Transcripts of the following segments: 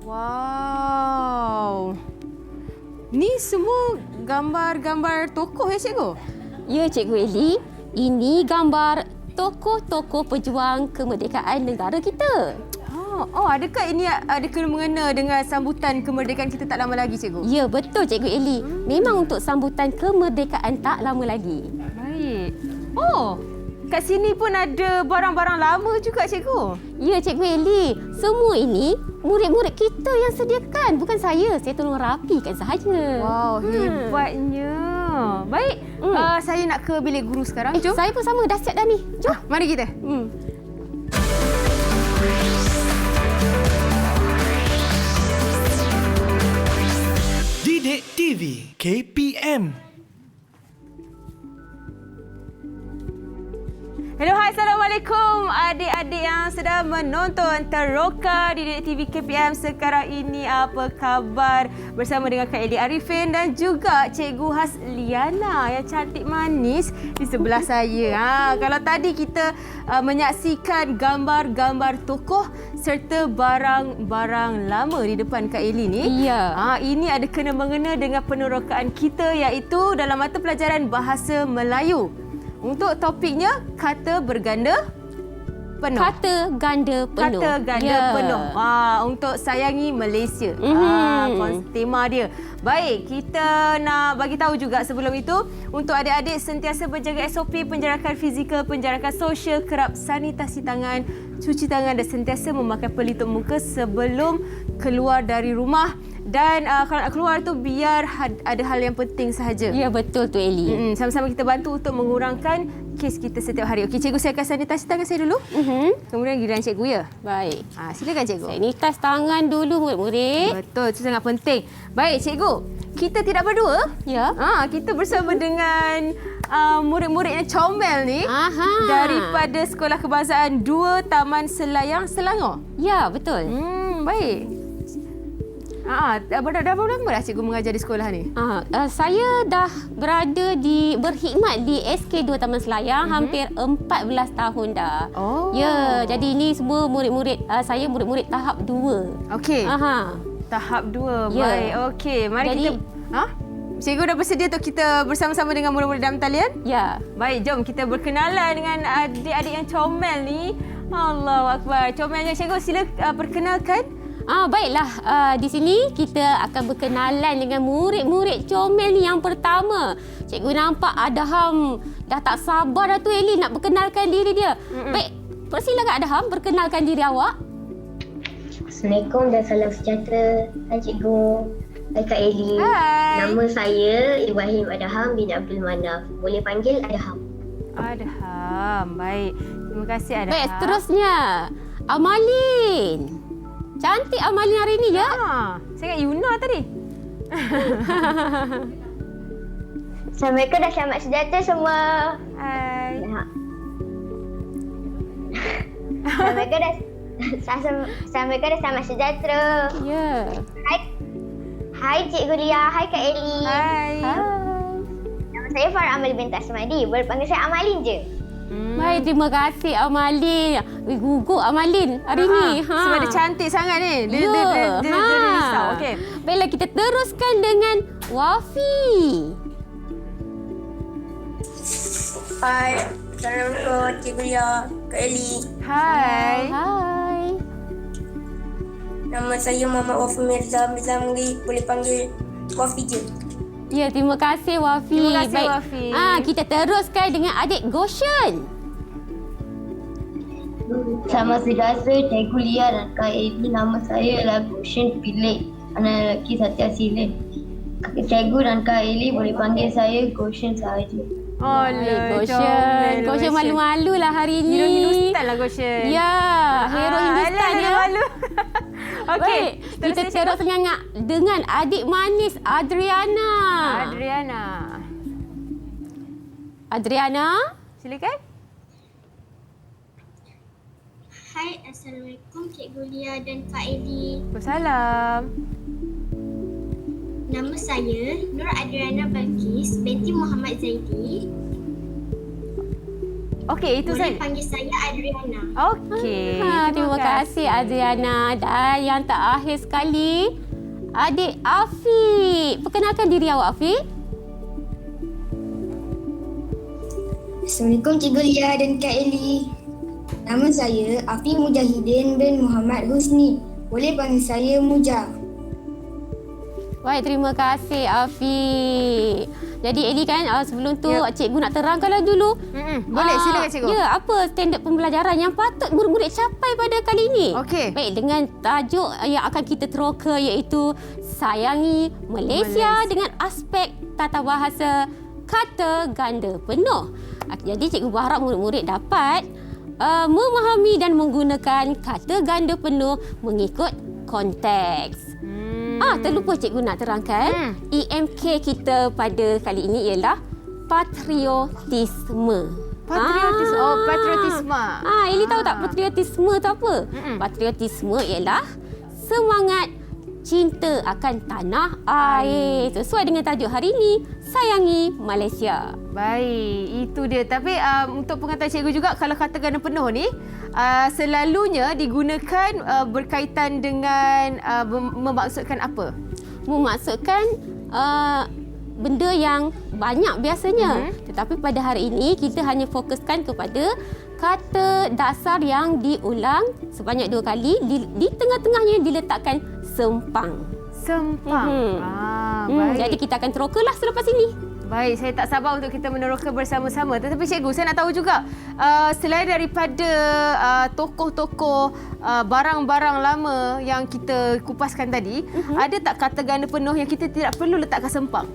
Wow. Ni semua gambar-gambar tokoh ya, cikgu? Ya, Cikgu Eli. Ini gambar tokoh-tokoh pejuang kemerdekaan negara kita. Adakah ini ada kena-mengena dengan sambutan kemerdekaan kita tak lama lagi, cikgu? Ya, betul Cikgu Eli. Memang untuk sambutan kemerdekaan tak lama lagi. Baik. Kat sini pun ada barang-barang lama juga, cikgu. Ya, Cikgu Eli. Semua ini murid-murid kita yang sediakan. Bukan saya. Saya tolong rapikan sahaja. Wow, hebatnya. Baik, saya nak ke bilik guru sekarang. Jom. Saya pun sama. Dah siap dah ni. Jom. Mari kita. Didik TV KPM. Hello, hai, Assalamualaikum adik-adik yang sedang menonton Teroka di Didik TV KPM sekarang ini. Apa khabar? Bersama dengan Kak Eli Arifin dan juga Cikgu Hasliana yang cantik manis di sebelah saya. Kalau tadi kita menyaksikan gambar-gambar tokoh serta barang-barang lama di depan Kak Eli ni. Ya. Ini ada kena-mengena dengan penerokaan kita iaitu dalam mata pelajaran Bahasa Melayu. Untuk topiknya, kata berganda penuh. Kata ganda penuh. Kata ganda penuh. Untuk sayangi Malaysia. Tema dia. Baik, kita nak bagi tahu juga sebelum itu, untuk adik-adik sentiasa berjaga SOP penjarakan fizikal, penjarakan sosial, kerap sanitasi tangan, cuci tangan dan sentiasa memakai pelitup muka sebelum keluar dari rumah. Dan kalau nak keluar tu biar ada hal yang penting sahaja. Ya, betul tu Eli. Sama-sama kita bantu untuk mengurangkan kes kita setiap hari. Okey, cikgu, saya akan sanitasi tangan saya dulu. Kemudian giliran cikgu, ya? Baik. Silakan cikgu. Sanitize tangan dulu murid-murid. Betul, itu sangat penting. Baik, cikgu. Kita tidak berdua. Ya. Kita bersama dengan murid-murid yang comel ni. Daripada Sekolah Kebangsaan 2 Taman Selayang, Selangor. Ya, betul. Baik. Dah berapa lama dah cikgu mengajar di sekolah ni? Saya dah berkhidmat di SK2 Taman Selayang hampir 14 tahun dah. Ya, jadi ini semua murid-murid saya murid-murid tahap 2. Okey. Tahap 2. Ya. Baik. Okey, mari kita Cikgu dah bersedia untuk kita bersama-sama dengan murid-murid dalam talian? Ya. Baik, jom kita berkenalan dengan adik-adik yang comel ni. Allahu Akbar. Comelnya cikgu, sila perkenalkan. Baiklah, di sini kita akan berkenalan dengan murid-murid comel ni yang pertama. Cikgu nampak Adham dah tak sabar dah tu Eli nak perkenalkan diri dia. Baik, persilakan Adham perkenalkan diri awak. Assalamualaikum dan salam sejahtera. Hai cikgu. Hai Kak Eli. Hai. Nama saya Ibrahim Adham bin Abdul Manaf. Boleh panggil Adham. Adham. Baik. Terima kasih Adham. Baik, seterusnya Amalin. Cantik Amalin hari ni ya. Saya ingat Yuna tadi. Assalamualaikum dan selamat sejahtera semua. Hai. Assalamualaikum dan selamat sejahtera. Ya. Hai Cikgu Lia. Hai Kak Eli. Hai. Nama saya Farah Amal binti Asmadi. Boleh panggil saya Amalin je. Baik, terima kasih Amalin. Gugup Amalin hari ni. Sebab dia cantik sangat ni. Dia risau. Okey. Baiklah, kita teruskan dengan Wafi. Hai, Assalamualaikum Cikgu Lia, Kak Eli. Hai. Hai. Nama saya Muhammad Wafi Mirza Mizamri. Boleh panggil Wafi je. Ya, terima kasih Wafi. Terima kasih Baik. Wafi. Kita teruskan dengan adik Goshen. Selamat sejahtera Cikgu Lia dan Kak Eli. Nama saya adalah Goshen Pilik, anak lelaki Satya Sila. Cikgu dan Kak Eli boleh panggil saya Goshen sahaja. Goshen. Goshen malu-malu lah hari ni. Hero Hindustan lah Goshen. Ya, hero Hindustan ya. Malu. Okey, Baik, kita teruskan dengan adik manis Adriana. Adriana, silakan. Hai, Assalamualaikum Cikgu Lia dan Kak Eli. Waalaikumsalam. Nama saya Nur Adriana Balkis binti Muhammad Zaidi. Okey, itu Boleh saja. panggil saya Adriana. Okey. Terima kasih Adriana. Dan yang terakhir sekali, adik Afiq. Perkenalkan diri awak, Afiq. Assalamualaikum Cikgu Lia dan Kak Eli. Nama saya Afiq Mujahidin bin Muhammad Husni. Boleh panggil saya Muja. Baik, terima kasih Afiq. Jadi Eli kan sebelum tu cikgu nak terangkanlah dulu. Boleh, silakan cikgu. Ya, apa standard pembelajaran yang patut murid-murid capai pada kali ini? Okey. Baik, dengan tajuk yang akan kita teroka iaitu Sayangi Malaysia dengan aspek tata bahasa kata ganda penuh. Jadi cikgu berharap murid-murid dapat memahami dan menggunakan kata ganda penuh mengikut konteks. Terlupa cikgu nak terangkan. EMK kita pada kali ini ialah patriotisme. Patriotisme. Eli tahu tak patriotisme tu apa? Patriotisme ialah semangat cinta akan tanah air. Sesuai dengan tajuk hari ini, Sayangi Malaysia. Baik, itu dia. Tapi untuk pengetahuan cikgu juga, kalau kata ganda penuh ni selalunya digunakan berkaitan dengan memaksudkan apa? Memaksudkan benda yang banyak biasanya. Tetapi pada hari ini kita hanya fokuskan kepada kata dasar yang diulang sebanyak 2 kali. Di tengah-tengahnya diletakkan sempang. Sempang. Baik. Jadi kita akan terokalah selepas ini. Baik, saya tak sabar untuk kita meneroka bersama-sama. Tetapi cikgu, saya nak tahu juga, selain daripada tokoh-tokoh barang-barang lama yang kita kupaskan tadi, ada tak kata ganda penuh yang kita tidak perlu letakkan sempang?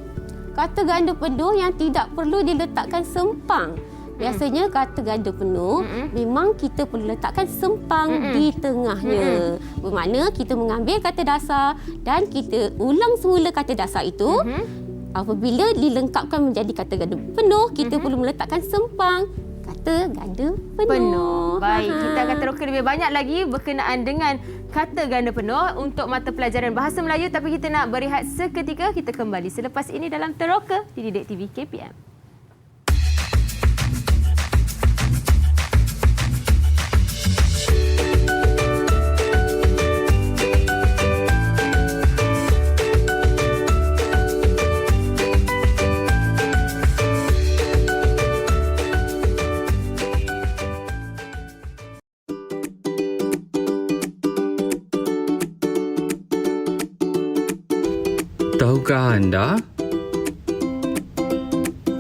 Kata ganda penuh yang tidak perlu diletakkan sempang. Biasanya kata ganda penuh memang kita perlu letakkan sempang di tengahnya. Bermakna kita mengambil kata dasar dan kita ulang semula kata dasar itu. Apabila dilengkapkan menjadi kata ganda penuh, kita perlu meletakkan sempang kata ganda penuh. Baik, kita akan teroka lebih banyak lagi berkenaan dengan kata ganda penuh untuk mata pelajaran Bahasa Melayu. Tapi kita nak berehat seketika. Kita kembali selepas ini dalam Teroka di Didik TV KPM. Tahukah anda?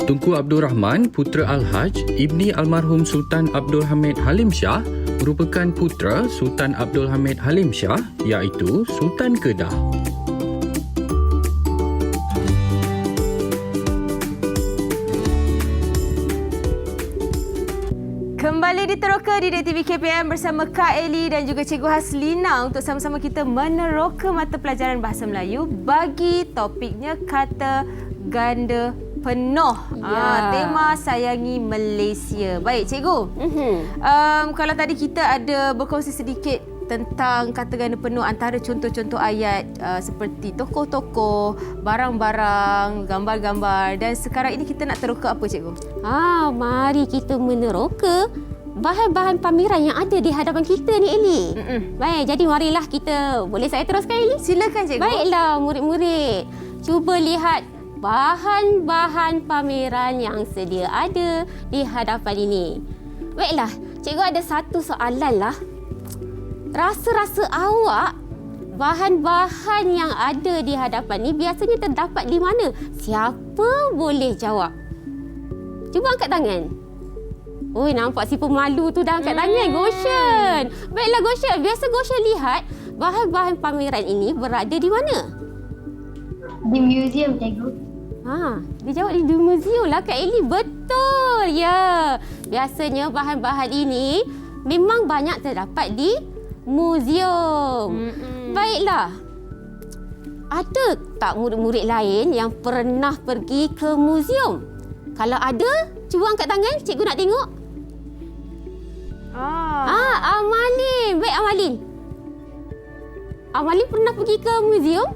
Tunku Abdul Rahman, putera Al-Haj, ibni almarhum Sultan Abdul Hamid Halim Shah, merupakan putera Sultan Abdul Hamid Halim Shah, iaitu Sultan Kedah. Kembali di Teroka di Didik TV KPM bersama Kak Eli dan juga Cikgu Haslina untuk sama-sama kita meneroka mata pelajaran Bahasa Melayu bagi topiknya kata ganda penuh. Tema Sayangi Malaysia. Baik, Cikgu. Kalau tadi kita ada berkongsi sedikit tentang kata ganda penuh antara contoh-contoh ayat seperti tokoh-tokoh, barang-barang, gambar-gambar, dan sekarang ini kita nak teroka apa, Cikgu? Mari kita meneroka bahan-bahan pameran yang ada di hadapan kita ni, Eli. Baik, jadi marilah kita. Boleh saya teruskan, Eli? Silakan, Cikgu. Baiklah, murid-murid. Cuba lihat bahan-bahan pameran yang sedia ada di hadapan ini. Baiklah, Cikgu ada satu soalan lah. Rasa-rasa awak bahan-bahan yang ada di hadapan ni biasanya terdapat di mana? Siapa boleh jawab? Cuba angkat tangan. Oi, nampak si pemalu tu dah angkat tangan, Goshen. Baiklah, Goshen. Biasa Goshen lihat bahan-bahan pameran ini berada di mana? Di museum, Cikgu. Dia jawab di museum lah, Kak Eli. Betul, ya. Biasanya bahan-bahan ini memang banyak terdapat di museum. Baiklah. Ada tak murid-murid lain yang pernah pergi ke museum? Kalau ada, cuba angkat tangan. Cikgu nak tengok. Amalin. Baik, Amalin. Amalin pernah pergi ke museum?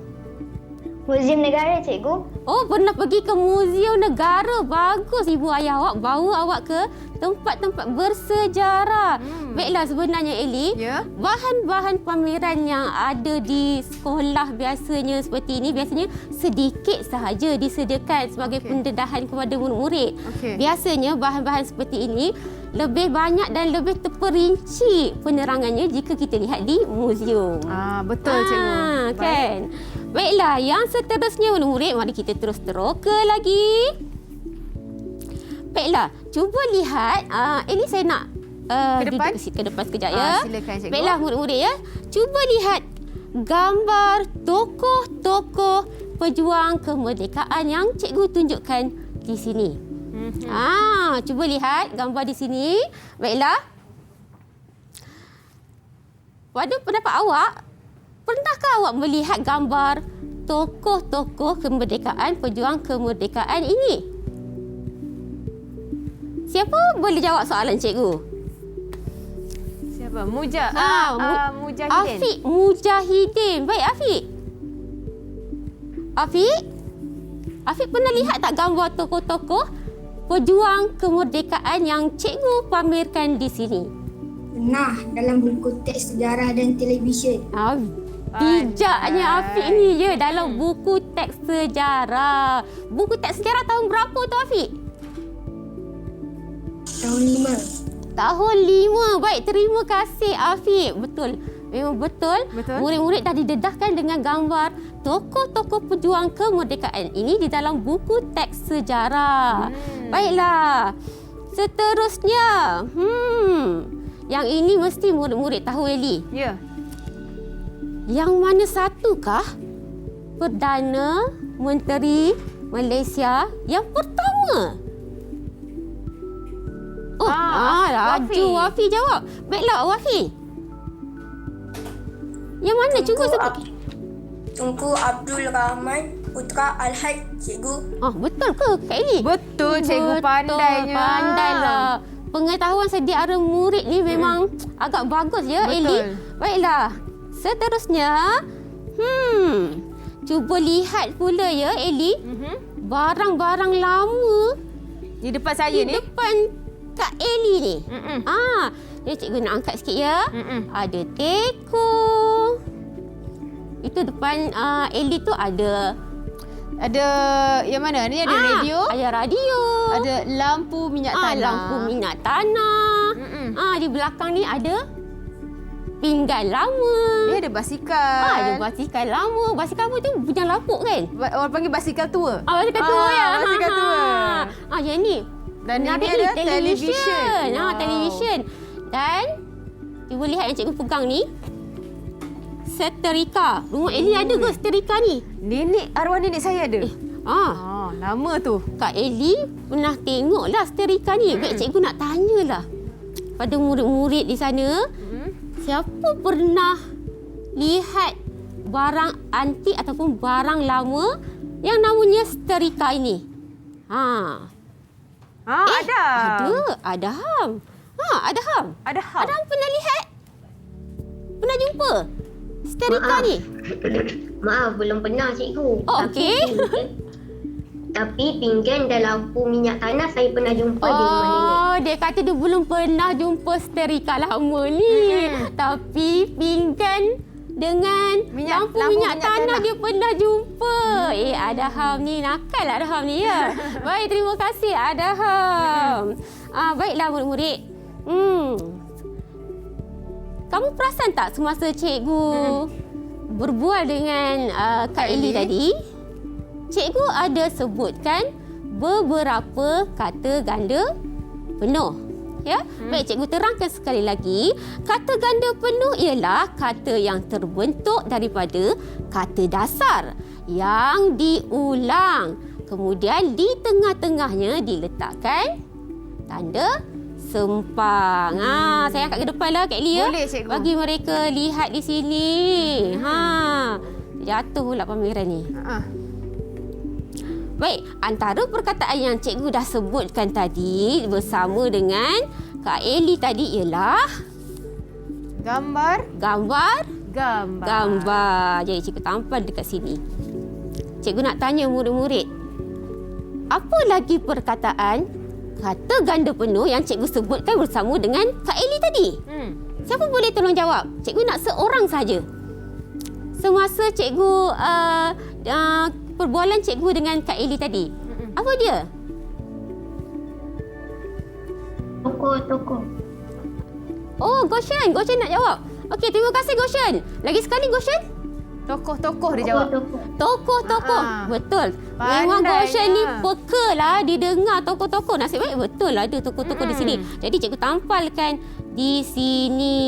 Museum Negara, Cikgu. Oh, pernah pergi ke Museum Negara. Bagus, ibu ayah awak bawa awak ke tempat-tempat bersejarah. Baiklah, sebenarnya Eli, Ya. bahan-bahan pameran yang ada di sekolah biasanya seperti ini biasanya sedikit sahaja disediakan sebagai pendedahan kepada murid-murid. Okey. Biasanya bahan-bahan seperti ini lebih banyak dan lebih terperinci penerangannya jika kita lihat di muzium. Betul cikgu. Kan? Baiklah, yang seterusnya murid-murid, mari kita terus teroka lagi. Baiklah, cuba lihat. Ini saya nak Ke depan? duduk ke depan sekejap ya. Silakan cikgu. Baiklah murid-murid ya. Cuba lihat gambar tokoh-tokoh pejuang kemerdekaan yang cikgu tunjukkan di sini. Cuba lihat gambar di sini. Baiklah. Pada pendapat awak, pernahkah awak melihat gambar tokoh-tokoh kemerdekaan, pejuang kemerdekaan ini? Siapa boleh jawab soalan cikgu? Siapa? Mujahidin. Afiq Mujahidin. Baik, Afiq. Afiq pernah lihat tak gambar tokoh-tokoh pejuang kemerdekaan yang cikgu pamerkan di sini? Pernah dalam buku teks sejarah dan televisyen. Bijaknya Afiq ni je dalam buku teks sejarah. Buku teks sejarah tahun berapa tu Afiq? Tahun 5. Tahun 5. Baik, terima kasih Afiq. Betul. Memang betul. Murid-murid dah didedahkan dengan gambar tokoh-tokoh pejuang kemerdekaan ini di dalam buku teks sejarah. Baiklah. Seterusnya. Yang ini mesti murid-murid tahu, Eli. Ya. Yang mana satukah Perdana Menteri Malaysia yang pertama? Laju Wafi jawab. Baiklah, Wafi. Yang mana? Cuba sebut. Tunku Abdul Rahman Putra Al-Haj, cikgu. Betul ke Kak Eli? Betul cikgu, pandainya. Pandailah. Pengetahuan sedia ara murid ni memang agak bagus ya, Betul. Eli. Baiklah. Seterusnya, cuba lihat pula ya, Eli. Barang-barang lama Di depan saya di ni. depan Kak Eli ni. Jadi cikgu nak angkat sikit ya. Ada teko. Itu depan Eli tu ada yang mana? Ni ada radio. Ada radio. Ada lampu minyak tanah. Lampu minyak tanah. Di belakang ni ada pinggan lama. Ni ada basikal. Ada basikal lama. Basikal apa tu? Punya lapuk kan? Orang panggil basikal tua. Basikal tua ya. Basikal tua. Yang ni. Dan ini menarik ada ni, televisyen. Televisyen. Dan cuba lihat yang cikgu pegang ni. Seterika. Rumah Eli ada ke seterika ni? Arwah nenek saya ada. Lama tu. Kak Eli pernah tengoklah seterika ni. Baik, cikgu nak tanyalah pada murid-murid di sana. Siapa pernah lihat barang antik ataupun barang lama yang namanya seterika ini? Ada. Adham. Adham. Adham pernah lihat? Pernah jumpa seterika ni? Maaf, belum pernah cikgu. Okey. Tapi pinggan dan lampu minyak tanah saya pernah jumpa di rumah nenek. Dia kata dia belum pernah jumpa seterika lama ni. Tapi pinggan dengan lampu minyak tanah dia pernah jumpa. Adham ni nakal Adham ni ya. Baik, terima kasih Adham. Baiklah murid-murid. Kamu perasan tak semasa cikgu berbual dengan Kak Eli tadi? Cikgu ada sebutkan beberapa kata ganda penuh. Ya? Baik, cikgu terangkan sekali lagi. Kata ganda penuh ialah kata yang terbentuk daripada kata dasar yang diulang. Kemudian di tengah-tengahnya diletakkan tanda sempang. Saya angkat ke depan lah Kak Eli ya. Boleh cikgu. Bagi mereka lihat di sini. Jatuh pula pameran ni. Baik, antara perkataan yang cikgu dah sebutkan tadi bersama dengan Kak Eli tadi ialah Gambar. Jadi cikgu tampal dekat sini. Cikgu nak tanya murid-murid. Apa lagi perkataan kata ganda penuh yang cikgu sebutkan bersama dengan Kak Eli tadi? Siapa boleh tolong jawab? Cikgu nak seorang saja. Semasa cikgu perbualan cikgu dengan Kak Eli tadi. Apa dia? Tokoh. Oh, Goshen nak jawab. Okey, terima kasih Goshen. Lagi sekali Goshen. Tokoh-tokoh dia jawab. Tokoh. Betul. Memang Pandai Goshen ni ya. peka lah didengar tokoh-tokoh. Nasib baik betul lah ada tokoh-tokoh di sini. Jadi cikgu tampalkan di sini.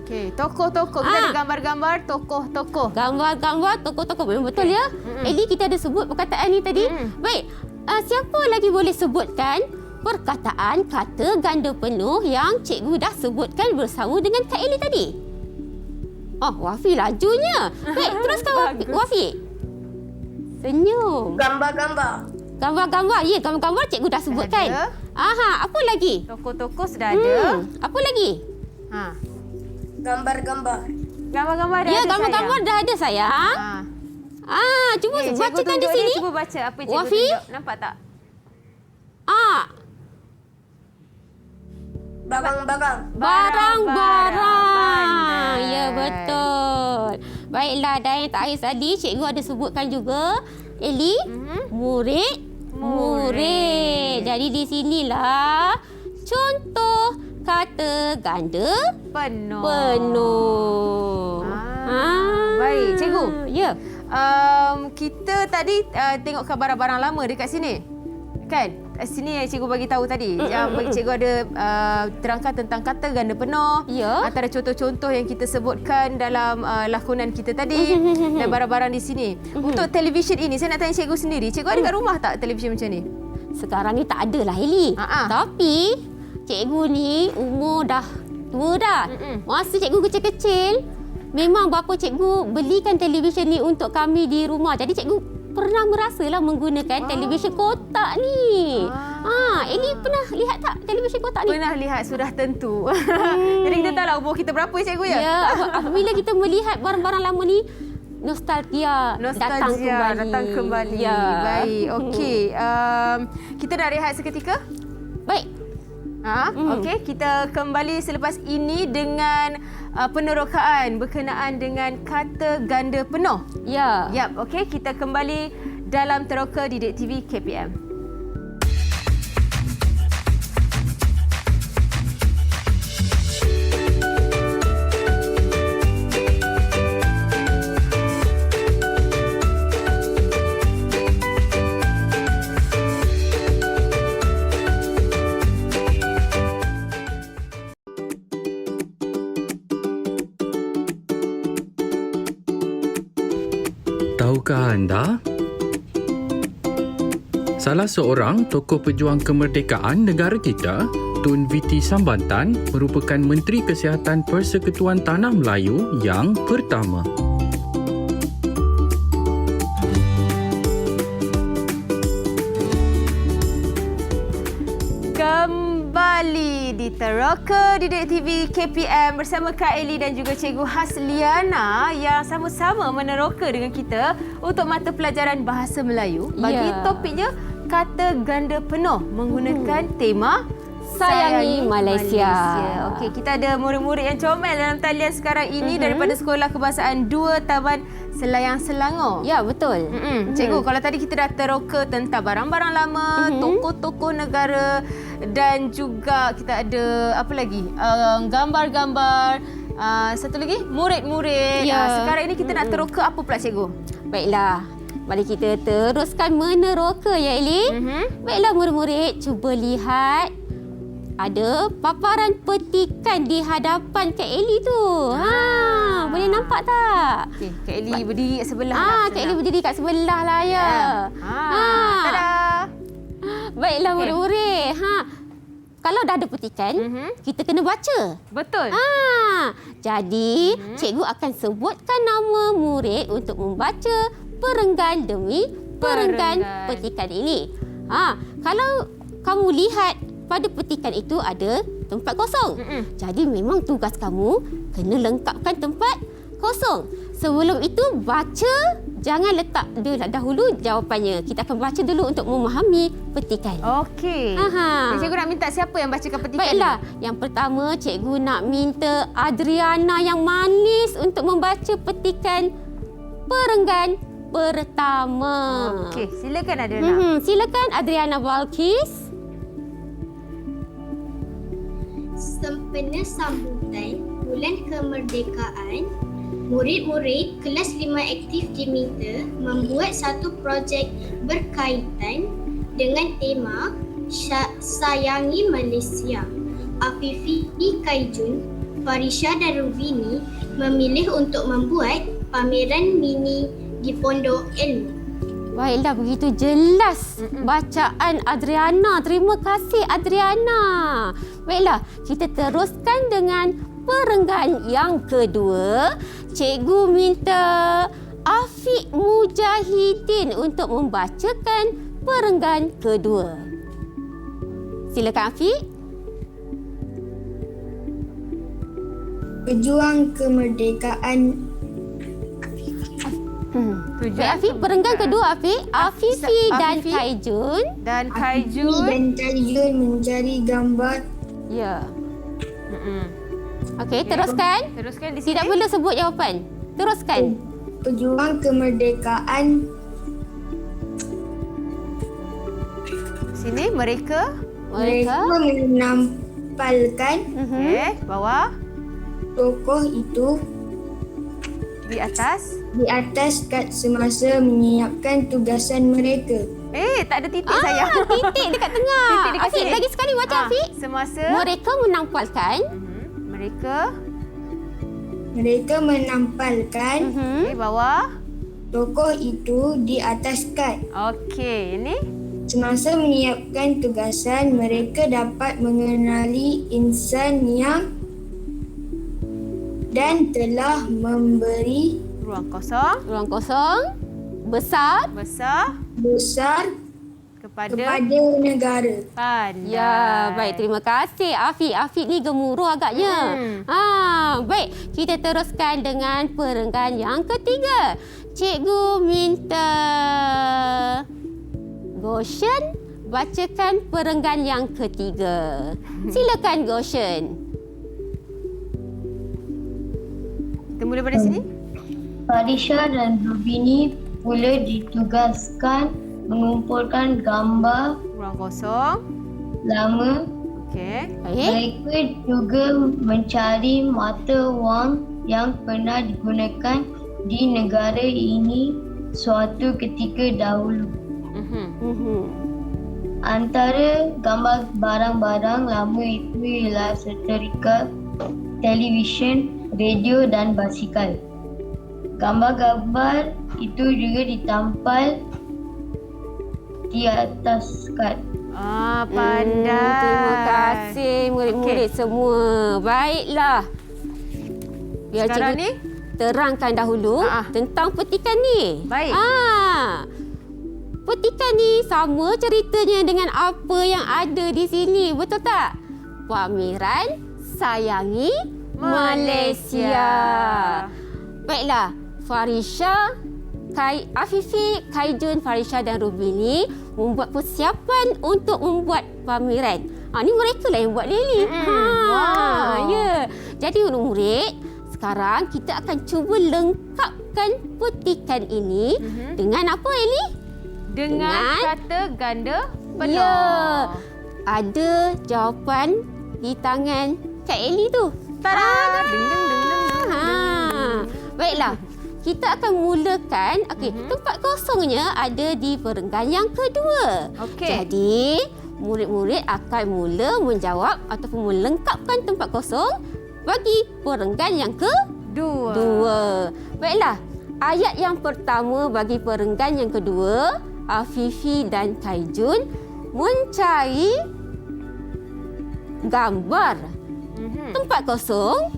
Okey, tokoh-tokoh. Kita ada gambar-gambar tokoh-tokoh. Gambar-gambar tokoh-tokoh. Memang betul ya. Eli, kita ada sebut perkataan ni tadi. Baik. Siapa lagi boleh sebutkan perkataan kata ganda penuh yang cikgu dah sebutkan bersama dengan Kak Eli tadi? Oh, Wafi lajunya. Baik, teruskan Wafi. Senyum. Gambar-gambar. Gambar-gambar. Ya, gambar-gambar cikgu dah sebutkan. Ada. Aha, apa lagi? Tokoh-tokoh sudah ada. Apa lagi? Gambar-gambar. Gambar-gambar dah Ya, ada, gambar-gambar sayang. dah ada sayang. Cuba Cikgu bacakan di tunjuk sini. dia, cuba baca apa yang cikgu Wafi? tunjuk. Nampak tak? Barang-barang. Barang-barang. Pandai. Ya, betul. Baiklah, dan yang terakhir tadi cikgu ada sebutkan juga, Eli, murid. Jadi di sinilah contoh kata ganda penuh. Baik, cikgu. Ya. Kita tadi tengok barang-barang lama dekat sini. Kan? Sini yang cikgu bagi tahu tadi. Cikgu ada terangkan tentang kata ganda penuh. Ya. Antara contoh-contoh yang kita sebutkan dalam lakonan kita tadi dan barang-barang di sini. Untuk televisyen ini, saya nak tanya cikgu sendiri. Cikgu ada kat rumah tak televisyen macam ni? Sekarang ni tak ada lah, Eli. Tapi cikgu ni umur dah tua dah. Masa cikgu kecil-kecil, memang bapa cikgu belikan televisyen ni untuk kami di rumah. Jadi cikgu pernah merasalah menggunakan televisyen kotak ni. Eli pernah lihat tak televisyen kotak ni? Pernah lihat, sudah tentu. Jadi kita tahu lah umur kita berapa cikgu ya? Ya, apabila kita melihat barang-barang lama ni, nostalgia datang kembali. Ya. Baik, okey. Kita nak rehat seketika? Baik. Okey, kita kembali selepas ini dengan penerokaan berkenaan dengan kata ganda penuh. Ya. Yap, okey, kita kembali dalam Teroka Didik TV KPM. Tahukah anda? Salah seorang tokoh pejuang kemerdekaan negara kita, Tun Viti Sambantan, merupakan Menteri Kesihatan Persekutuan Tanah Melayu yang pertama. Kembali di Teroka Didik TV KPM bersama Kak Eli dan juga Cikgu Hasliana yang sama-sama meneroka dengan kita untuk mata pelajaran Bahasa Melayu. Bagi topiknya kata ganda penuh menggunakan tema Sayangi Malaysia. Okey, kita ada murid-murid yang comel dalam talian sekarang ini daripada Sekolah Kebahasaan 2 Taman Selayang Selangor. Ya, betul. Cikgu, kalau tadi kita dah teroka tentang barang-barang lama, tokoh-tokoh negara dan juga kita ada apa lagi? Gambar-gambar, satu lagi murid-murid. Ya. Sekarang ini kita nak teroka apa pula cikgu? Baiklah. Mari kita teruskan meneroka ya, Eli. Baiklah murid-murid, cuba lihat. Ada paparan petikan di hadapan Kak Eli tu. Boleh nampak tak? Okey, Kak Eli berdiri kat sebelah. Kak Eli berdiri kat sebelah lah ya. Tada. Baiklah murid-murid. Kalau dah ada petikan, kita kena baca. Betul. Jadi, cikgu akan sebutkan nama murid untuk membaca perenggan demi perenggan petikan ini. Kalau kamu lihat pada petikan itu ada tempat kosong. Jadi memang tugas kamu kena lengkapkan tempat kosong. Sebelum itu baca jangan letak dahulu jawapannya. Kita akan baca dulu untuk memahami petikan. Okey. Aha. Cikgu nak minta siapa yang bacakan petikan Baiklah, ni? yang pertama cikgu nak minta Adriana yang manis untuk membaca petikan perenggan pertama. Okey, silakan Adriana. Silakan Adriana Balkis. Sempena sambutan Bulan Kemerdekaan, murid-murid kelas 5 aktif diminta membuat satu projek berkaitan dengan tema Sayangi Malaysia. Afifi Kaijun, Farisha dan Rubini memilih untuk membuat pameran mini di Pondok Ilmu. Baiklah, begitu jelas bacaan Adriana. Terima kasih Adriana. Baiklah, kita teruskan dengan perenggan yang kedua. Cikgu minta Afiq Mujahidin untuk membacakan perenggan kedua. Silakan Afiq. Pejuang kemerdekaan. Baik, Afiq, perenggan kedua Afiq. Afifi dan Afifi Kaijun. Dan Afifi Kaijun. dan Kaijun mencari gambar. Ya. Okey, teruskan. Teruskan di sini. Tidak perlu sebut jawapan. Teruskan. Pejuang kemerdekaan. Sini mereka. Mereka menampalkan Okey, bawah tokoh itu di atas. di atas kad semasa menyiapkan tugasan mereka. Tak ada titik sayang. Titik dekat tengah. Titik dekat Afiq, sini. lagi sekali baca Afiq. Semasa Mereka menampalkan. mereka Menampalkan di bawah. tokoh itu di atas kad. Okey, ini Semasa menyiapkan tugasan, mereka dapat mengenali insan yang dan telah memberi ruang kosong Ruang kosong. Besar. besar kepada kepada negara. pandai. Ya, baik. Terima kasih Afiq. Afiq ni gemuruh agaknya. Baik. Kita teruskan dengan perenggan yang ketiga. Cikgu minta Goshen bacakan perenggan yang ketiga. Silakan Goshen. Kita mula pada sini. Farisha dan Rubini pula ditugaskan mengumpulkan gambar Ruang kosong. lama. Okey. Baik. Mereka juga mencari mata wang yang pernah digunakan di negara ini suatu ketika dahulu. Antara gambar barang-barang lama itu ialah setrika, televisyen, radio dan basikal. Gambar-gambar itu juga ditampal di atas kad. Pandai. Terima kasih murid-murid semua. Baiklah. Biar Sekarang cikgu ni? terangkan dahulu tentang petikan ni. Baik. Petikan ni sama ceritanya dengan apa yang ada di sini. Betul tak? Pameran Sayangi Malaysia. Baiklah. Farisha, Afifi, Kaijun, Farisha dan Rubini membuat persiapan untuk membuat pameran. Ni mereka lah yang buat Lily. Wow. Ya. Jadi murid-murid, sekarang kita akan cuba lengkapkan petikan ini dengan apa, Eli? Dengan kata ganda penuh. Ya. Ada jawapan di tangan Kak Eli tu. Tada! Ding, ding, ding, ding. Baiklah. Kita akan mulakan. Tempat kosongnya ada di perenggan yang kedua. Jadi, murid-murid akan mula menjawab ataupun melengkapkan tempat kosong bagi perenggan yang kedua. Baiklah. Ayat yang pertama bagi perenggan yang kedua, Afifi dan Kaijun mencari gambar tempat kosong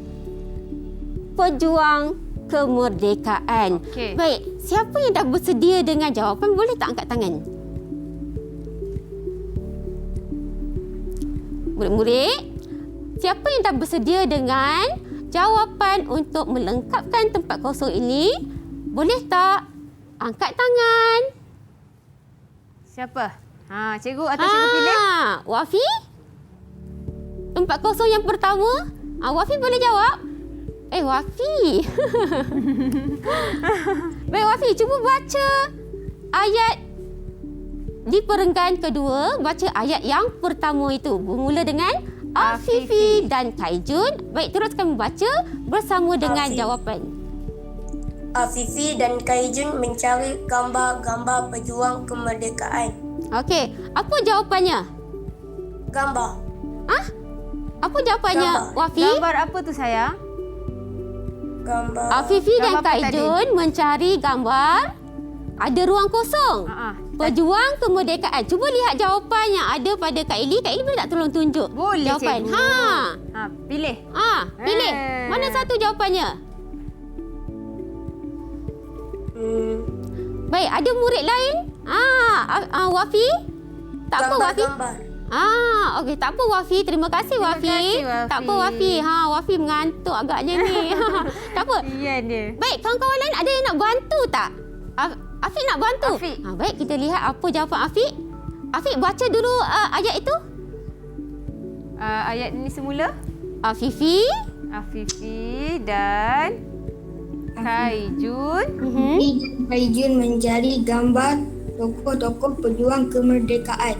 pejuang kemerdekaan. Baik, siapa yang dah bersedia dengan jawapan boleh tak angkat tangan? Murid-murid, siapa yang dah bersedia dengan jawapan untuk melengkapkan tempat kosong ini? Boleh tak Angkat tangan. Siapa? Cikgu atau cikgu pilih? Wafi? Tempat kosong yang pertama. Wafi boleh jawab? Wafi. Baik, Wafi, cuba baca ayat di perenggan kedua. Baca ayat yang pertama itu. Bermula dengan Afifi dan Kaijun. Baik, teruskan membaca bersama dengan jawapan. Afifi dan Kaijun mencari gambar-gambar pejuang kemerdekaan. Okey, apa jawapannya? Gambar. Apa jawapannya, Gambar. Wafi? Gambar apa tu sayang? Gambar. Afifi dan Gambar apa Kaijun mencari gambar ada ruang kosong. Pejuang kemerdekaan. Cuba lihat jawapan yang ada pada Kak Eli. Kak Eli boleh tak tolong tunjuk Boleh, jawapan? cikgu. Pilih. Pilih. Mana satu jawapannya? Baik, ada murid lain? Wafi? Tak apa, Wafi? Gambar. Okey, tak apa Wafi. Terima kasih Wafi. kasih, Wafi. Tak apa Wafi. Wafi mengantuk agaknya ni. Tak apa. Ya dia. Baik, kawan-kawan lain ada yang nak bantu tak? Afiq nak bantu? Afiq. Baik, kita lihat apa jawapan Afiq. Afiq baca dulu ayat itu. Ayat ni semula. Afifi. Afifi dan Kaijun. Kaijun mencari gambar tokoh-tokoh pejuang kemerdekaan.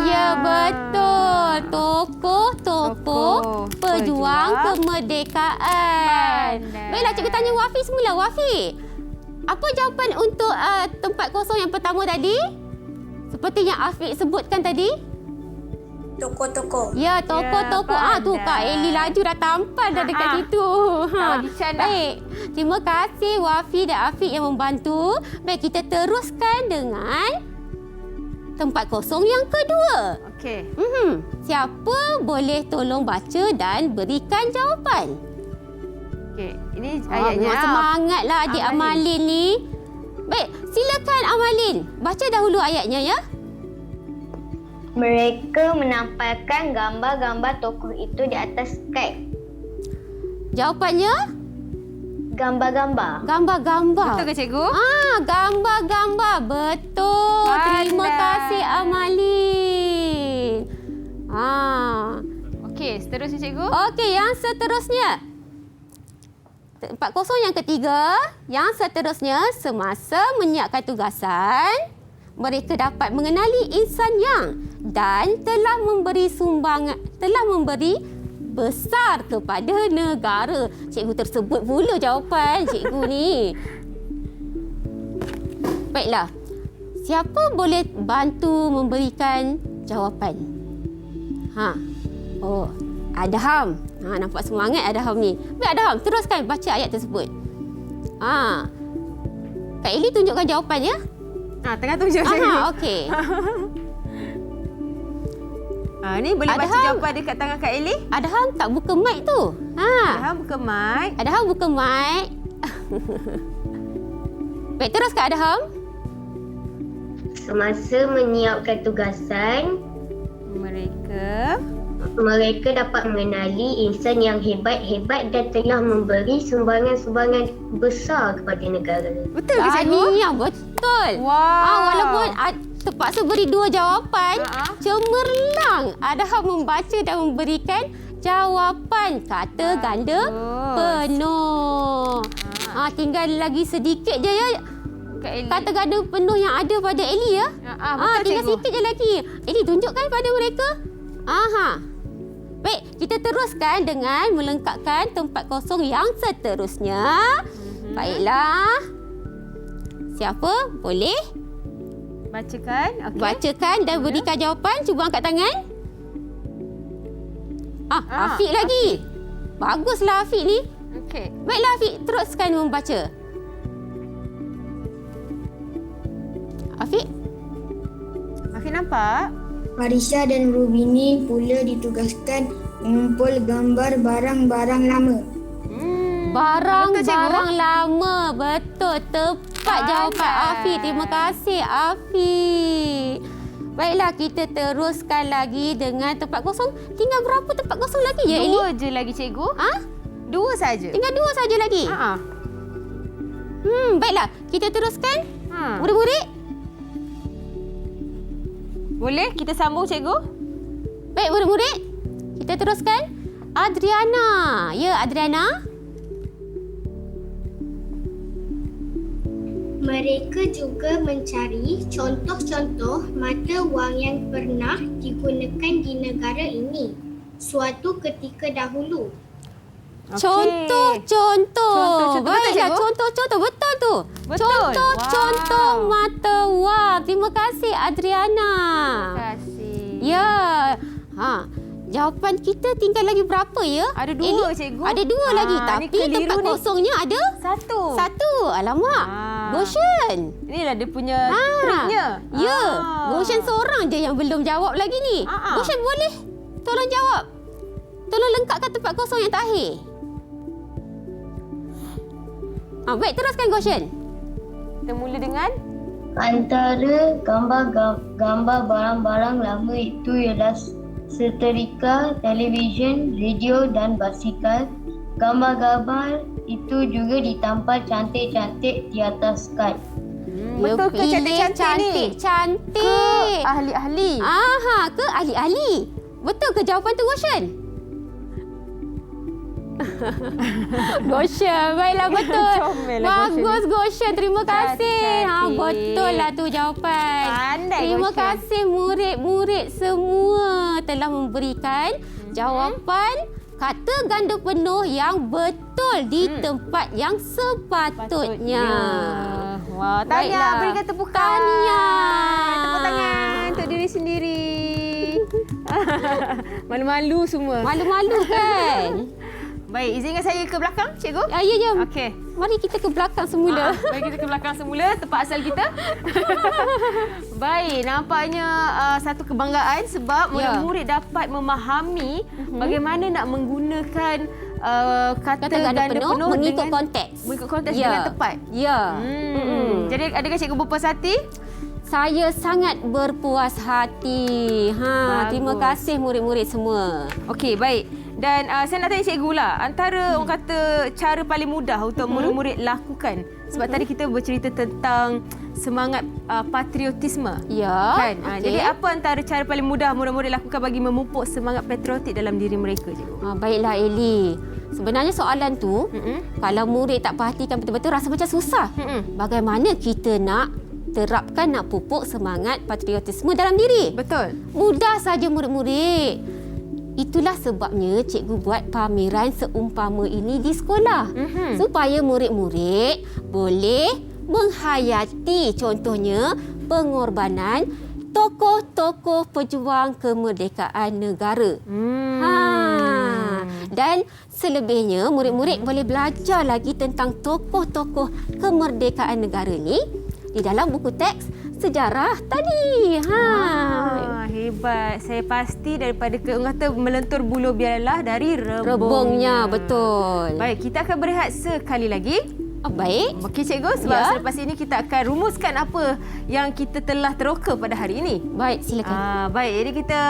Ya betul. Tokoh-tokoh pejuang kemerdekaan. Baiklah, cikgu tanya Wafi semula. Wafi, apa jawapan untuk tempat kosong yang pertama tadi? Seperti yang Afiq sebutkan tadi. Tokoh-tokoh. Ya, tokoh-tokoh. Tu Kak Eli laju dah tampan dah dekat situ. Baik. Terima kasih Wafi dan Afiq yang membantu. Baik, kita teruskan dengan tempat kosong yang kedua. Okey. Siapa boleh tolong baca dan berikan jawapan? Okey, ini ayatnya. Semangatlah adik Amalin ni. Baik, silakan Amalin. Baca dahulu ayatnya ya. Mereka menampilkan gambar-gambar tokoh itu di atas Skype. Jawapannya? Gambar-gambar. Gambar-gambar. Betul ke cikgu? Gambar-gambar. Betul. Terima Pandai. kasih Amalin. Okey, seterusnya cikgu. Okey, yang seterusnya. Tempat kosong yang ketiga. Yang seterusnya, semasa menyiapkan tugasan, mereka dapat mengenali insan yang dan telah memberi besar kepada negara. Cikgu tersebut pula jawapan cikgu ni. Baiklah. Siapa boleh bantu memberikan jawapan? Adham. Nampak semangat Adham ni. Baik Adham, teruskan baca ayat tersebut. Kak Eli tunjukkan jawapannya. Tengah tunjuk cikgu. Okey. Ni boleh baca Adham. jawapan dekat tangan Kak Eli. Adham tak buka mic tu. Adham buka mic. Adham buka mic. Baik, terus Kak Adham. Semasa menyiapkan tugasan, mereka dapat mengenali insan yang hebat-hebat dan telah memberi sumbangan-sumbangan besar kepada negara. Betul ke cikgu? Tahniah, betul. Wow. Walaupun terpaksa beri dua jawapan, cemerlang Adham membaca dan memberikan jawapan kata ganda penuh. Tinggal lagi sedikit je ya. Kata ganda penuh yang ada pada Eli ya. Betul Tinggal cikgu. sikit je lagi. Eli tunjukkan pada mereka. Baik, kita teruskan dengan melengkapkan tempat kosong yang seterusnya. Baiklah. Siapa boleh Bacakan. Okey. bacakan dan berikan jawapan? Cuba angkat tangan. Afiq lagi. Baguslah Afiq ni. Okey. Baiklah Afiq, teruskan membaca. Afiq? Afiq nampak? Farisha dan Rubini pula ditugaskan mengumpul gambar barang-barang lama. Barang-barang lama. Betul. Tepat jawapan Afiq. Terima kasih Afiq. Baiklah, kita teruskan lagi dengan tempat kosong. Tinggal berapa tempat kosong lagi ya Eli? 2 je lagi cikgu. 2 saja. Tinggal 2 saja lagi. Baiklah, kita teruskan. Ha. Murid-murid. Boleh kita sambung cikgu? Baik, murid-murid. Kita teruskan. Adriana. Ya, Adriana. Mereka juga mencari contoh-contoh mata wang yang pernah digunakan di negara ini suatu ketika dahulu. Okey. Contoh-contoh. Contoh-contoh. Betul, Baiklah, cikgu? contoh-contoh. Betul tu. Betul. Contoh-contoh Wow. mata wang. Terima kasih, Adriana. Terima kasih. Ya. Jawapan kita tinggal lagi berapa ya? Ada dua, Eli? cikgu. Ada dua lagi. Ni Tapi keliru tempat ni. kosongnya ada satu. Alamak. Goshen. Inilah dia punya triknya. Ya. Goshen seorang je yang belum jawab lagi ni. Goshen boleh tolong jawab. Tolong lengkapkan tempat kosong yang terakhir. Baik, teruskan Goshen. Kita mula dengan Antara gambar barang-barang lama itu ialah setrika, televisyen, radio dan basikal. Gambar-gambar itu juga ditampal cantik-cantik di atas kad. betul ke cantik-cantik ni? Cantik. Ahli-ahli. Ke ahli-ahli. Betul ke jawapan tu, Goshen? Goshen, baiklah betul. Comel lah Bagus Goshen, terima kasih. Cantik. Betul lah tu jawapan. Pandai Terima Goshen. kasih murid-murid semua telah memberikan jawapan kata ganda penuh yang betul di tempat yang sepatutnya. Wah, tahniah. Baiklah. Berikan tepukan. Tahniah. Tepuk tangan untuk diri sendiri. Malu-malu semua. Malu-malu kan? Baik, izinkan saya ke belakang, cikgu. Ya, jom. Okey. Mari kita ke belakang semula. Mari kita ke belakang semula, tempat asal kita. Baik, nampaknya satu kebanggaan sebab murid-murid dapat memahami bagaimana nak menggunakan kata ganda penuh mengikut dengan, konteks. Mengikut konteks dengan tepat. Ya. Jadi adakah cikgu berpuas hati? Saya sangat berpuas hati. Bagus. Terima kasih murid-murid semua. Okey, baik. Dan saya nak tanya cikgu lah, antara orang kata cara paling mudah untuk murid-murid lakukan. Sebab tadi kita bercerita tentang semangat patriotisme. Ya. Kan? okey. Jadi apa antara cara paling mudah murid-murid lakukan bagi memupuk semangat patriotik dalam diri mereka, cikgu? Baiklah Eli. Sebenarnya soalan tu, kalau murid tak perhatikan betul-betul rasa macam susah. Bagaimana kita nak terapkan, nak pupuk semangat patriotisme dalam diri? Betul. Mudah saja murid-murid. Itulah sebabnya cikgu buat pameran seumpama ini di sekolah. Supaya murid-murid boleh menghayati contohnya pengorbanan tokoh-tokoh pejuang kemerdekaan negara. Dan selebihnya murid-murid boleh belajar lagi tentang tokoh-tokoh kemerdekaan negara ni di dalam buku teks sejarah tadi. Hebat. Saya pasti daripada orang kata melentur bulu biarlah dari Rebungnya, betul. Baik, kita akan berehat sekali lagi. Baik. Okey cikgu, sebab selepas ini kita akan rumuskan apa yang kita telah teroka pada hari ini. Baik, silakan. Baik, jadi kita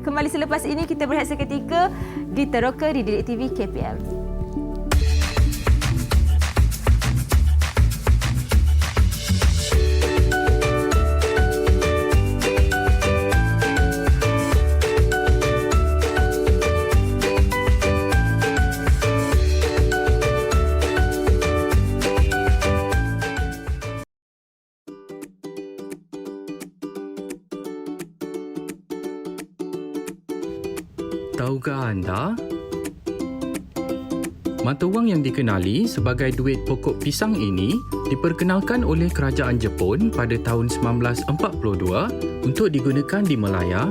kembali selepas ini, kita berehat seketika di Teroka di Didik TV KPM. Tahukah anda? Mata wang yang dikenali sebagai duit pokok pisang ini diperkenalkan oleh kerajaan Jepun pada tahun 1942 untuk digunakan di Melaya,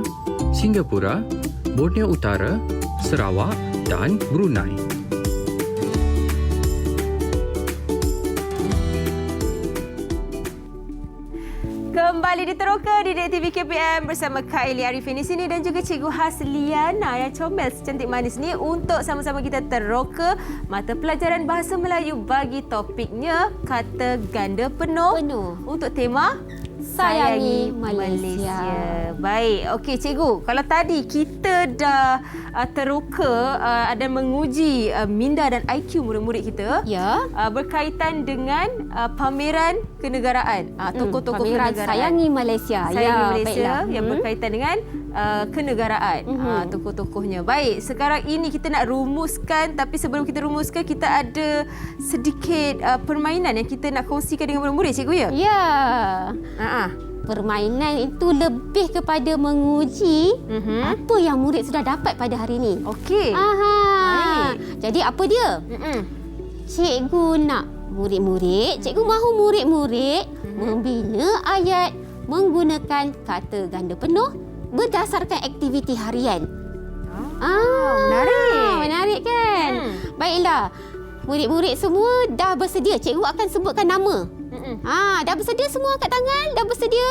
Singapura, Borneo Utara, Sarawak dan Brunei. Kembali di Teroka di Didik TV KPM bersama Kak Eli Arifin di sini dan juga Cikgu Hasliana yang comel secantik manis ni untuk sama-sama kita teroka mata pelajaran Bahasa Melayu bagi topiknya kata ganda penuh. Untuk tema Sayangi Malaysia. Baik, okey cikgu. Kalau tadi kita kita dah teroka dan menguji minda dan IQ murid-murid kita. Ya. Berkaitan dengan pameran kenegaraan. Tokoh-tokoh pameran kenegaraan. Sayangi Malaysia. Sayangi Malaysia baiklah. yang berkaitan dengan kenegaraan. Tokoh-tokohnya. Baik, sekarang ini kita nak rumuskan, tapi sebelum kita rumuskan, kita ada sedikit permainan yang kita nak kongsikan dengan murid-murid, cikgu ya? Ya. Permainan itu lebih kepada menguji apa yang murid sudah dapat pada hari ini. Okey. Baik. Jadi apa dia? Cikgu nak murid-murid, cikgu mahu murid-murid membina ayat menggunakan kata ganda penuh berdasarkan aktiviti harian. Menarik. Menarik kan? Baiklah. Murid-murid semua dah bersedia. Cikgu akan sebutkan nama. Dah bersedia semua angkat tangan? Dah bersedia?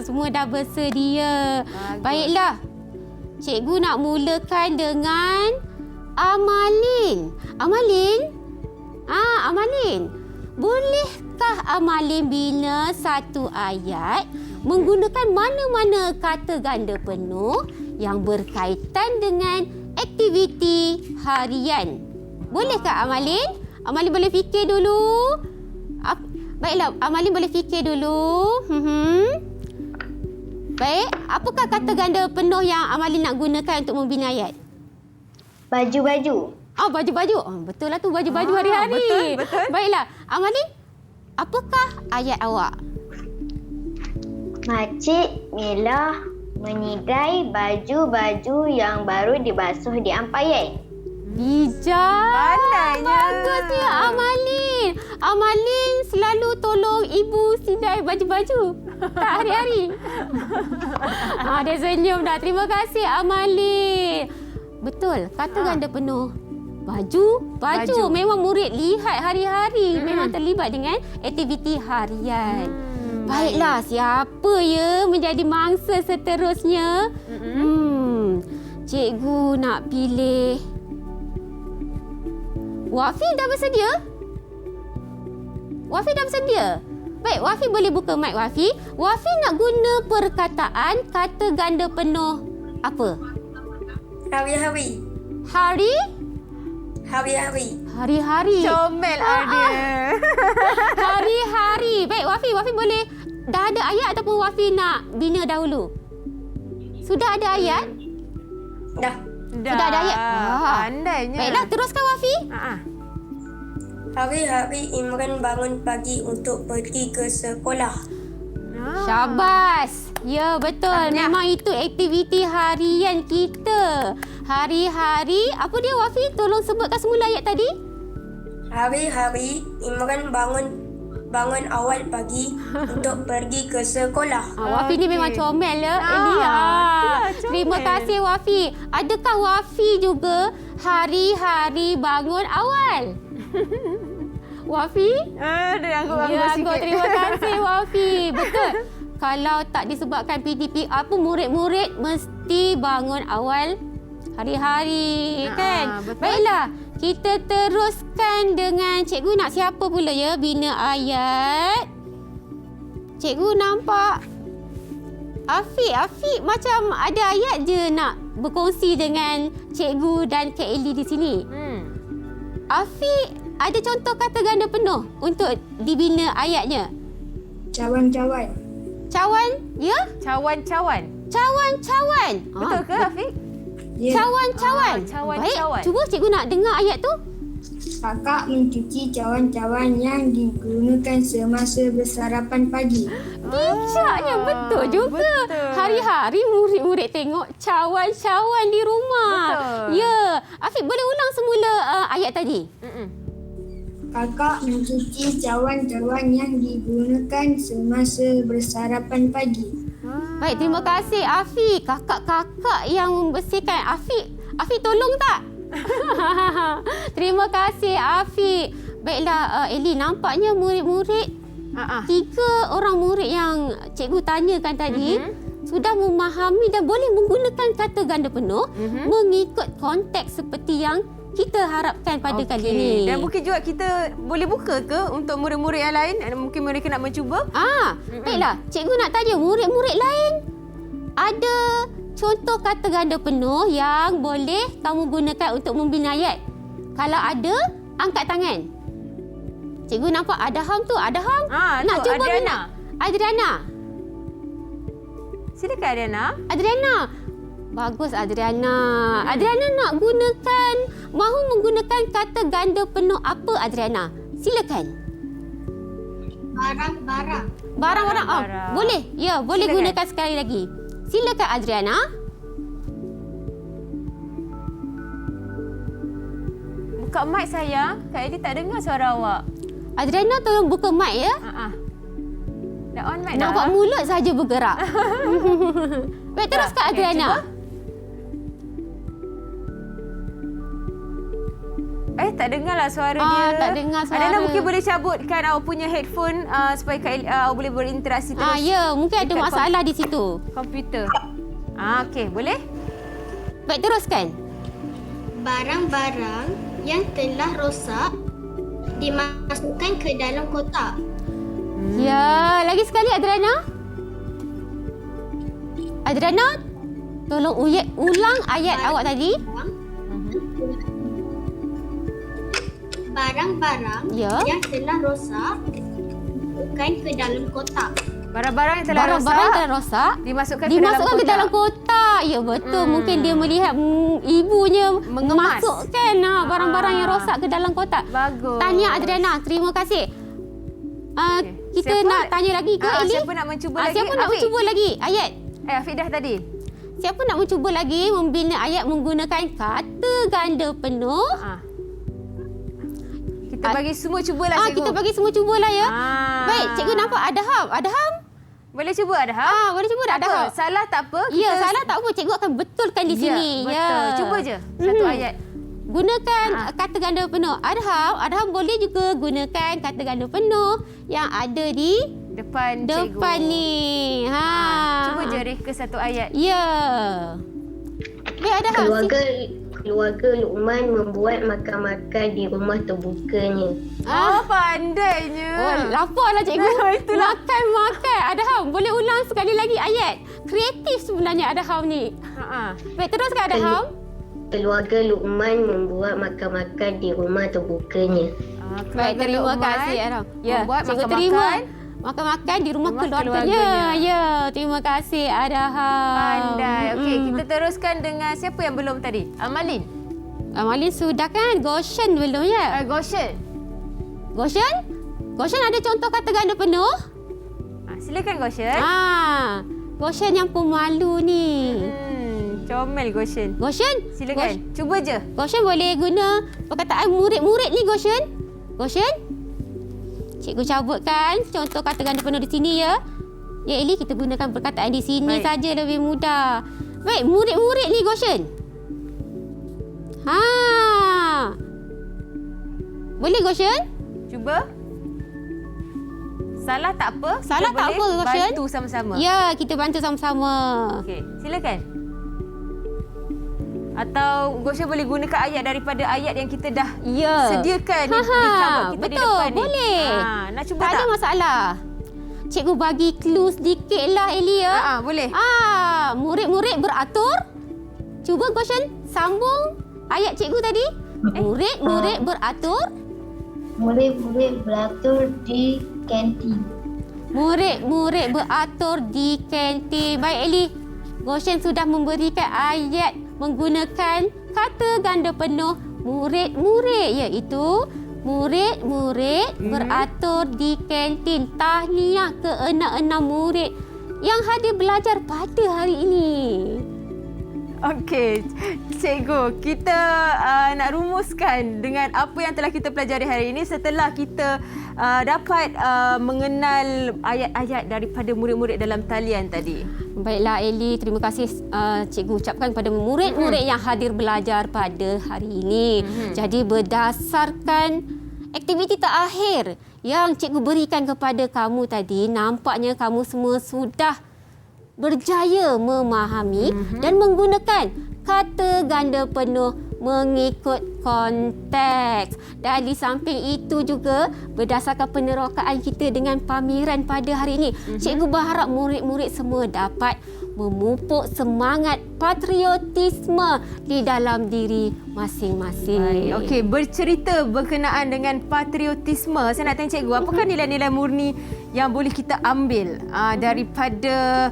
Semua dah bersedia. Baiklah. Cikgu nak mulakan dengan Amalin. Amalin? Amalin. Bolehkah Amalin bina satu ayat menggunakan mana-mana kata ganda penuh yang berkaitan dengan aktiviti harian? Bolehkah Amalin? Amalin boleh fikir dulu. Baiklah, Amalin boleh fikir dulu. Baik, apakah kata ganda penuh yang Amalin nak gunakan untuk membina ayat? Baju-baju. Baju-baju. Betul lah tu, baju-baju hari-hari. Betul. Baiklah, Amalin, apakah ayat awak? Makcik Mila menyigai baju-baju yang baru dibasuh di ampaian. Bijak. Pandainya. Bagusnya Amalin. Amalin selalu tolong ibu sidai baju-baju. Tak hari-hari. Dia senyum dah. Terima kasih Amalin. Betul. Kata ganda penuh. Baju. Memang murid lihat hari-hari. Memang terlibat dengan aktiviti harian. Baiklah, siapa ya menjadi mangsa seterusnya? Cikgu nak pilih Wafi. Dah bersedia? Wafi dah bersedia? Baik, Wafi boleh buka mic Wafi. Wafi nak guna perkataan kata ganda penuh apa? Hari-hari. Hari? Hari-hari. Hari-hari. Comel dia. Hari-hari. Baik, Wafi boleh dah ada ayat ataupun Wafi nak bina dahulu? Sudah ada ayat? Dah. Sudah ada ayat? Pandainya. Baiklah, teruskan Wafi. Hari-hari Imran bangun pagi untuk pergi ke sekolah. Syabas. Ya, betul. Memang itu aktiviti harian kita. Hari-hari. Apa dia Wafi? Tolong sebutkan semula ayat tadi. Hari-hari Imran bangun awal pagi untuk pergi ke sekolah. Wafi ni memang comel ya, Eli. Terima kasih Wafi. Adakah Wafi juga hari-hari bangun awal? Wafi? Dia angguk-angguk Ya, sikit. terima kasih Wafi. Betul. Kalau tak disebabkan PDPR pun murid-murid mesti bangun awal hari-hari, kan? Betul. Baiklah, kita teruskan dengan cikgu nak siapa pula ya bina ayat. Cikgu nampak Afiq macam ada ayat je nak berkongsi dengan cikgu dan Kak Eli di sini. Afiq, ada contoh kata ganda penuh untuk dibina ayatnya? Cawan-cawan. Cawan, ya? Cawan-cawan. Cawan-cawan. Betul ke Afiq? Ya. Cawan-cawan. cawan-cawan. Baik, cuba cikgu nak dengar ayat tu. Kakak mencuci cawan-cawan yang digunakan semasa bersarapan pagi. Bijaknya betul juga. betul. Hari-hari murid-murid tengok cawan-cawan di rumah. Betul. Ya. Afiq, boleh ulang semula ayat tadi? Kakak mencuci cawan-cawan yang digunakan semasa bersarapan pagi. Baik, terima kasih Afiq. Kakak-kakak yang membersihkan. Afiq tolong tak? Terima kasih Afiq. Baiklah Eli, nampaknya murid-murid 3 orang murid yang cikgu tanyakan tadi sudah memahami dan boleh menggunakan kata ganda penuh mengikut konteks seperti yang kita harapkan pada kali ini. Dan mungkin juga kita boleh buka ke untuk murid-murid yang lain? Mungkin mereka nak mencuba. Baiklah, cikgu nak tanya murid-murid lain. ada contoh kata ganda penuh yang boleh kamu gunakan untuk membina ayat? Kalau ada, angkat tangan. Cikgu nampak Adham tu. Adham, nak tu, cuba Adriana. bina? Adriana. Silakan Adriana. Adriana. Bagus Adriana. Adriana nak gunakan, mahu menggunakan kata ganda penuh apa Adriana? Silakan. Barang-barang. Barang-barang. Barang-barang. Boleh. Ya, boleh Silakan. gunakan sekali lagi. Silakan Adriana. Buka mic sayang. Kak Eli tak dengar suara awak. Adriana tolong buka mic ya. Dah on mic dah. Nampak mulut saja bergerak. Baik, teruskan Okey, Adriana. Tak dengarlah suara dia. Tak dengar suara. Adriana mungkin boleh cabutkan awak punya headphone supaya Kak Eli, awak boleh berinteraksi terus. Ya, mungkin ada dekat masalah di situ. Komputer. Okey, boleh? Baik, teruskan. Barang-barang yang telah rosak dimasukkan ke dalam kotak. Ya, lagi sekali Adriana. Adriana, tolong ulang ayat awak tadi. Barang-barang Ya. yang telah rosak dimasukkan ke dalam kotak. Barang-barang yang telah Barang-barang rosak telah rosak dimasukkan ke dalam kotak. Ya, betul. Mungkin dia melihat ibunya Mengemas. masukkan barang-barang yang rosak ke dalam kotak. Bagus. Tahniah Adriana, terima kasih. Kita Siapa nak tanya lagi ke Eli? Siapa nak mencuba lagi? Siapa nak Afiq? mencuba lagi ayat? Afiq dah tadi. Siapa nak mencuba lagi membina ayat menggunakan kata ganda penuh? Kita bagi semua cubalah cikgu. Kita bagi semua cubalah ya. Baik, cikgu nampak Adham. Adham? Boleh cuba Adham? Boleh cuba Tak Adham. apa, salah tak apa. Ya, salah tak apa. Cikgu akan betulkan di sini. Betul. Cuba je satu ayat. Gunakan kata ganda penuh. Adham boleh juga gunakan kata ganda penuh yang ada di Depan cikgu. depan ni. Cuba je reka satu ayat. Ya. Baik, Adham. Keluarga Luqman membuat makan-makan di rumah terbukanya. Pandainya. Laparlah cikgu. Itulah. Makan. Adham, boleh ulang sekali lagi ayat. Kreatif sebenarnya Adham ni. Baik, teruskan Adham. Keluarga Luqman membuat makan-makan di rumah terbukanya. Baik, terima kasih Adham. Ya, Membuat cikgu makan-makan. terima. Makan-makan di rumah keluarganya. Ya, terima kasih Adham. Pandai. Okey, kita teruskan dengan siapa yang belum tadi? Amalin. Amalin sudah kan? Goshen belum ya? Goshen. Goshen ada contoh kata ganda penuh? Silakan Goshen. Goshen yang pemalu ni. Comel Goshen. Goshen? Silakan. Cuba je. Goshen boleh guna perkataan murid-murid ni Goshen? Goshen? Cikgu cabutkan contoh kata ganda penuh di sini ya. Ya Eli, kita gunakan perkataan di sini saja lebih mudah. Baik, murid-murid ni Goshen. Boleh Goshen? Cuba. Salah tak apa. Salah tak apa Goshen? Bantu sama-sama. Ya, kita bantu sama-sama. Okey, silakan. Atau Goshen boleh gunakan ayat daripada ayat yang kita dah sediakan di kamu kita di depan ni. Boleh. Nak cuba tak? Tak ada masalah. Cikgu bagi clue sedikitlah Eli ya. Boleh. Murid-murid beratur. Cuba Goshen sambung ayat cikgu tadi. Murid-murid beratur. Murid-murid beratur di kantin. Murid-murid beratur di kantin. Baik Eli, Goshen sudah memberikan ayat menggunakan kata ganda penuh murid-murid, iaitu murid-murid beratur di kantin. Tahniah ke 6 murid yang hadir belajar pada hari ini. Okey, cikgu, kita nak rumuskan dengan apa yang telah kita pelajari hari ini setelah kita dapat mengenal ayat-ayat daripada murid-murid dalam talian tadi. Baiklah Eli, terima kasih cikgu ucapkan kepada murid-murid yang hadir belajar pada hari ini. Jadi berdasarkan aktiviti terakhir yang cikgu berikan kepada kamu tadi, nampaknya kamu semua sudah berjaya memahami dan menggunakan kata ganda penuh mengikut konteks. Dan di samping itu juga berdasarkan penerokaan kita dengan pameran pada hari ini, cikgu berharap murid-murid semua dapat memupuk semangat patriotisme di dalam diri masing-masing. Okey, bercerita berkenaan dengan patriotisme. Saya nak tanya cikgu, apakah nilai-nilai murni yang boleh kita ambil daripada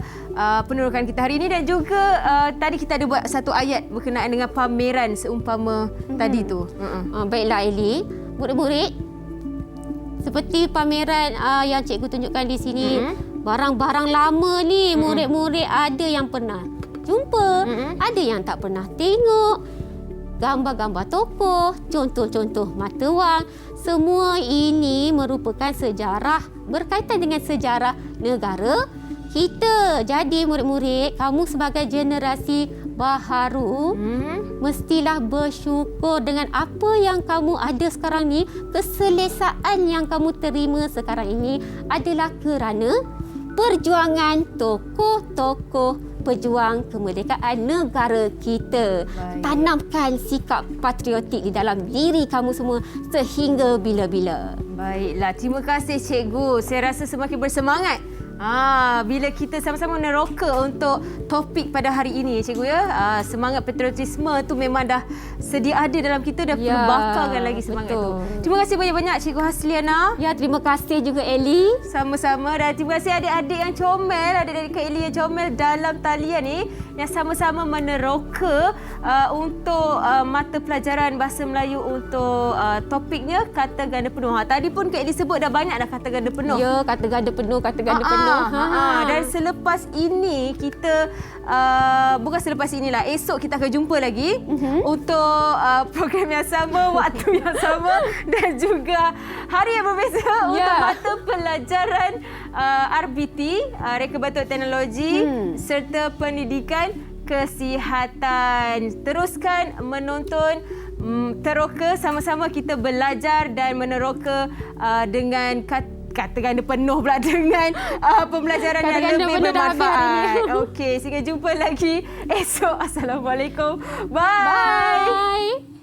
penerokan kita hari ini, dan juga tadi kita ada buat satu ayat berkenaan dengan pameran seumpama tadi tu. Baiklah Eli, murid-murid, seperti pameran yang cikgu tunjukkan di sini, barang-barang lama ni murid-murid ada yang pernah jumpa, ada yang tak pernah tengok. Gambar-gambar tokoh, contoh-contoh mata wang, semua ini merupakan sejarah, berkaitan dengan sejarah negara kita. Jadi murid-murid, kamu sebagai generasi baharu mestilah bersyukur dengan apa yang kamu ada sekarang ni. Keselesaan yang kamu terima sekarang ini adalah kerana perjuangan tokoh-tokoh pejuang kemerdekaan negara kita. Tanamkan sikap patriotik di dalam diri kamu semua sehingga bila-bila. Baiklah, terima kasih cikgu. Saya rasa semakin bersemangat bila kita sama-sama meneroka untuk topik pada hari ini, cikgu ya. Semangat patriotisme tu memang dah sedia ada dalam kita, dah perlu bakarkan lagi semangat tu. Terima kasih banyak-banyak Cikgu Hasliana. Ya, terima kasih juga Eli. Sama-sama, dan terima kasih adik-adik yang comel, adik-adik Kak Eli yang comel dalam talian ni, yang sama-sama meneroka untuk mata pelajaran Bahasa Melayu untuk topiknya kata ganda penuh. Tadi pun Kak Eli sebut dah banyak dah kata ganda penuh. Ya, kata ganda penuh, kata ganda penuh. Dan selepas ini kita bukan selepas inilah, esok kita akan jumpa lagi untuk program yang sama, waktu yang sama dan juga hari yang berbeza untuk mata pelajaran RBT, Reka Batuk Teknologi serta Pendidikan Kesihatan. Teruskan menonton Teroka, sama-sama kita belajar dan meneroka dengan kata ganda penuh pula, dengan pembelajaran yang lebih bermanfaat. Okey, sehingga jumpa lagi esok. Assalamualaikum. Bye. Bye.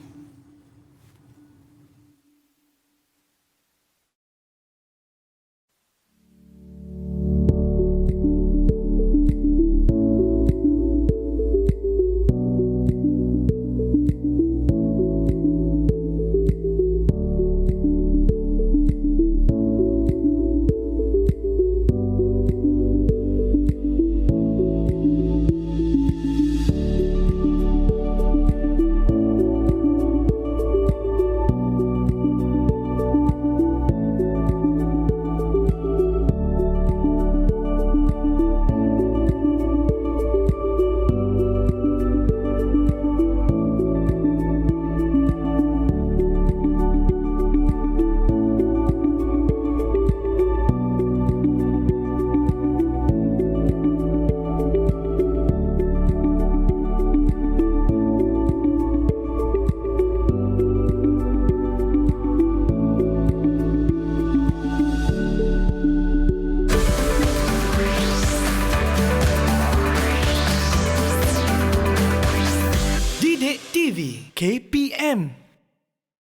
Didik TV KPM